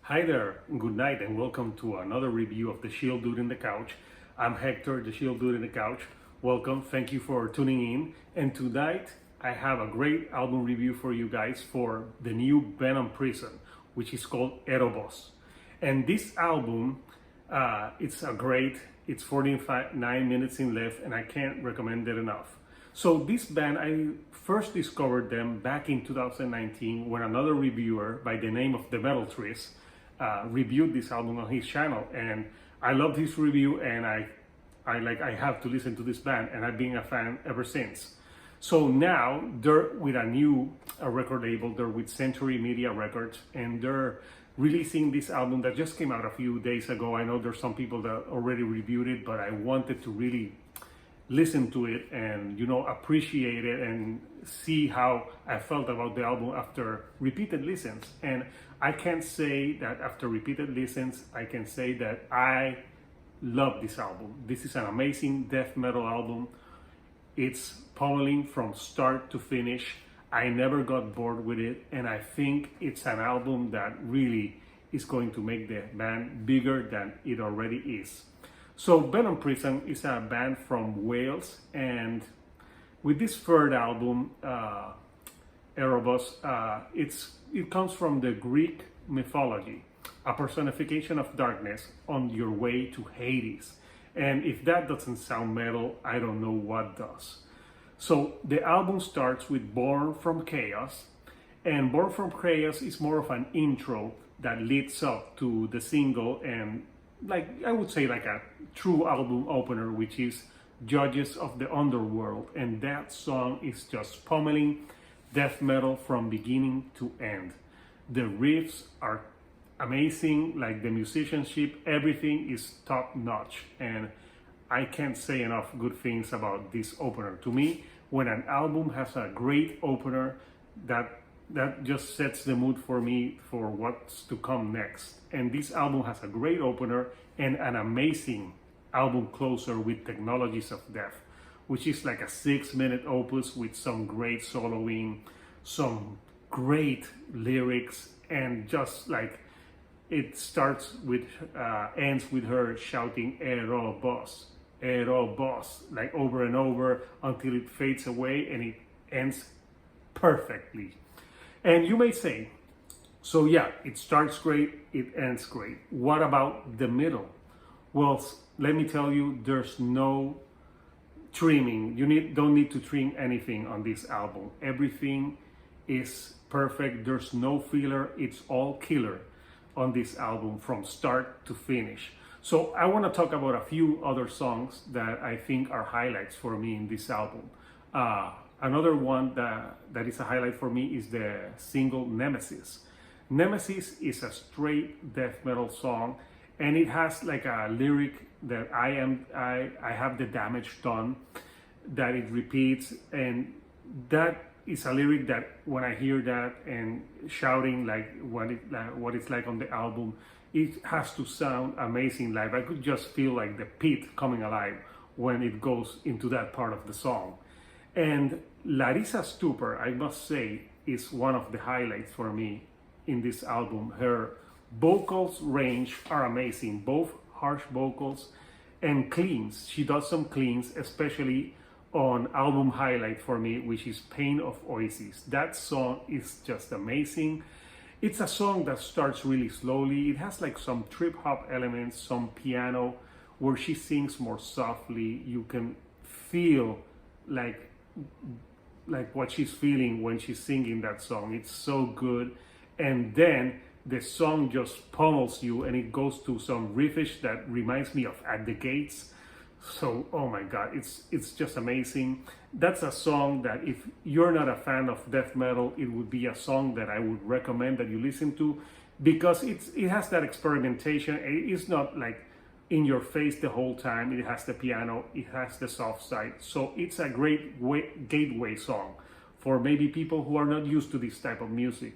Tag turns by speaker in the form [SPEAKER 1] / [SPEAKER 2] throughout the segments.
[SPEAKER 1] Hi there, good night, and welcome to another review of The Shield Dude in the Couch. I'm Hector, The Shield Dude in the Couch. Welcome, thank you for tuning in. And tonight, I have a great album review for you guys for the new Venom Prison, which is called Erebos. And this album, it's 49 minutes in length, and I can't recommend it enough. So this band, I first discovered them back in 2019 when another reviewer by the name of The Metal Trees reviewed this album on his channel, and I loved his review, and I have to listen to this band, and I've been a fan ever since. So now they're with a record label. They're with Century Media Records, and they're releasing this album that just came out a few days ago. I know there's some people that already reviewed it, but I wanted to really listen to it and appreciate it and see how I felt about the album after repeated listens. And I can't say that after repeated listens I can say that I love this album. This is an amazing death metal album. It's pummeling from start to finish. I never got bored with it, and I think it's an album that really is going to make the band bigger than it already is. So Venom Prison is a band from Wales, and with this third album, Erebos, it comes from the Greek mythology, a personification of darkness on your way to Hades. And if that doesn't sound metal, I don't know what does. So the album starts with Born from Chaos, and Born from Chaos is more of an intro that leads up to the single, and I would say like a true album opener, which is Judges of the Underworld. And that song is just pummeling death metal from beginning to end. The riffs are amazing, like the musicianship, everything is top notch. And I can't say enough good things about this opener. To me, when an album has a great opener, that just sets the mood for me for what's to come next. And this album has a great opener and an amazing album closer with Technologies of Death, which is like a 6-minute opus with some great soloing, some great lyrics, and just like it starts with, ends with her shouting Erebos, Erebos, like over and over until it fades away and it ends perfectly. And you may say, so yeah, it starts great, it ends great. What about the middle? Well, let me tell you, there's no trimming. Don't need to trim anything on this album. Everything is perfect. There's no filler. It's all killer on this album from start to finish. So I want to talk about a few other songs that I think are highlights for me in this album. Another one that is a highlight for me is the single Nemesis. Nemesis is a straight death metal song, and it has like a lyric that I have the damage done, that it repeats, and that is a lyric that when I hear that and shouting like what it's like on the album, it has to sound amazing live. I could just feel like the pit coming alive when it goes into that part of the song. And Larissa Stupor, I must say, is one of the highlights for me in this album. Her vocals range are amazing, both harsh vocals and cleans. She does some cleans, especially on album highlight for me, which is Pain of Oizys. That song is just amazing. It's a song that starts really slowly. It has like some trip hop elements, some piano, where she sings more softly. You can feel like what she's feeling when she's singing that song. It's so good. And then the song just pummels you, and it goes to some riffish that reminds me of At the Gates. So, oh my God, it's just amazing. That's a song that if you're not a fan of death metal, it would be a song that I would recommend that you listen to, because it has that experimentation. It's not like in your face the whole time. It has the piano, it has the soft side. So it's a great gateway song for maybe people who are not used to this type of music.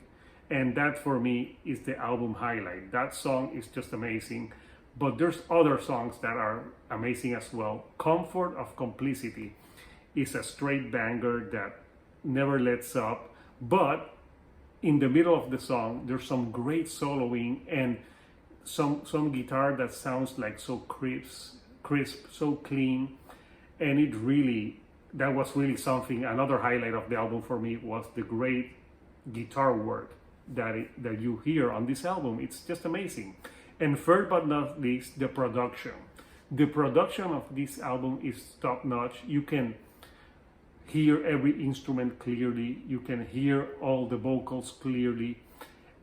[SPEAKER 1] And that for me is the album highlight. That song is just amazing. But there's other songs that are amazing as well. Comfort of Complicity is a straight banger that never lets up, but in the middle of the song, there's some great soloing and some guitar that sounds like so crisp, so clean, and that was really something. Another highlight of the album for me was the great guitar work that you hear on this album. It's just amazing. And third but not least, the production. The production of this album is top notch. You can hear every instrument clearly. You can hear all the vocals clearly,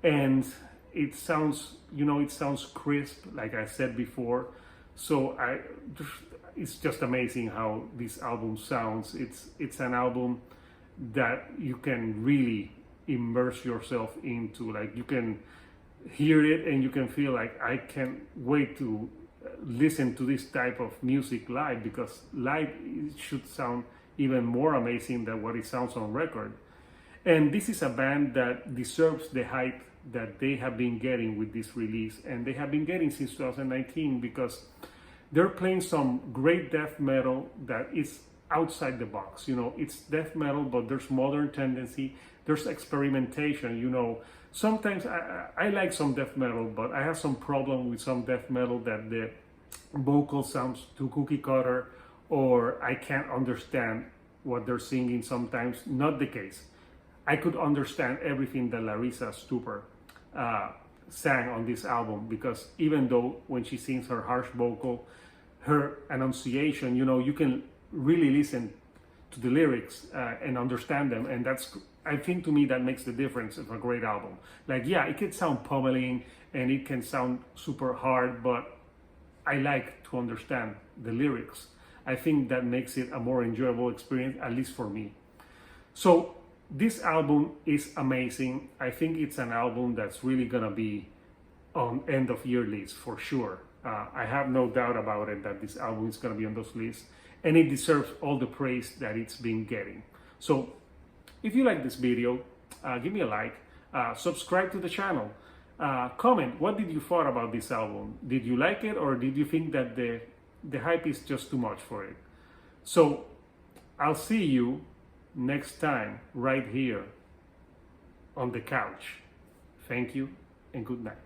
[SPEAKER 1] and it sounds, it sounds crisp, like I said before. So it's just amazing how this album sounds. It's an album that you can really immerse yourself into. Like, you can hear it and you can feel like, I can't wait to listen to this type of music live, because live it should sound even more amazing than what it sounds on record. And this is a band that deserves the hype that they have been getting with this release, and they have been getting since 2019, because they're playing some great death metal that is outside the box. It's death metal, but there's modern tendency, there's experimentation. Sometimes I like some death metal, but I have some problem with some death metal that the vocal sounds too cookie cutter, or I can't understand what they're singing sometimes. Not the case. I could understand everything that Larissa Stupor sang on this album, because even though when she sings her harsh vocal, her enunciation, you can really listen to the lyrics and understand them, and I think to me that makes the difference of a great album. Like, yeah, it can sound pummeling and it can sound super hard, but I like to understand the lyrics. I think that makes it a more enjoyable experience, at least for me. So this album is amazing. I think it's an album that's really gonna be on end of year list for sure. I have no doubt about it that this album is gonna be on those lists, and it deserves all the praise that it's been getting. So if you like this video, give me a like, subscribe to the channel, comment, what did you thought about this album? Did you like it, or did you think that the hype is just too much for it? So I'll see you next time right here on the couch. Thank you and good night.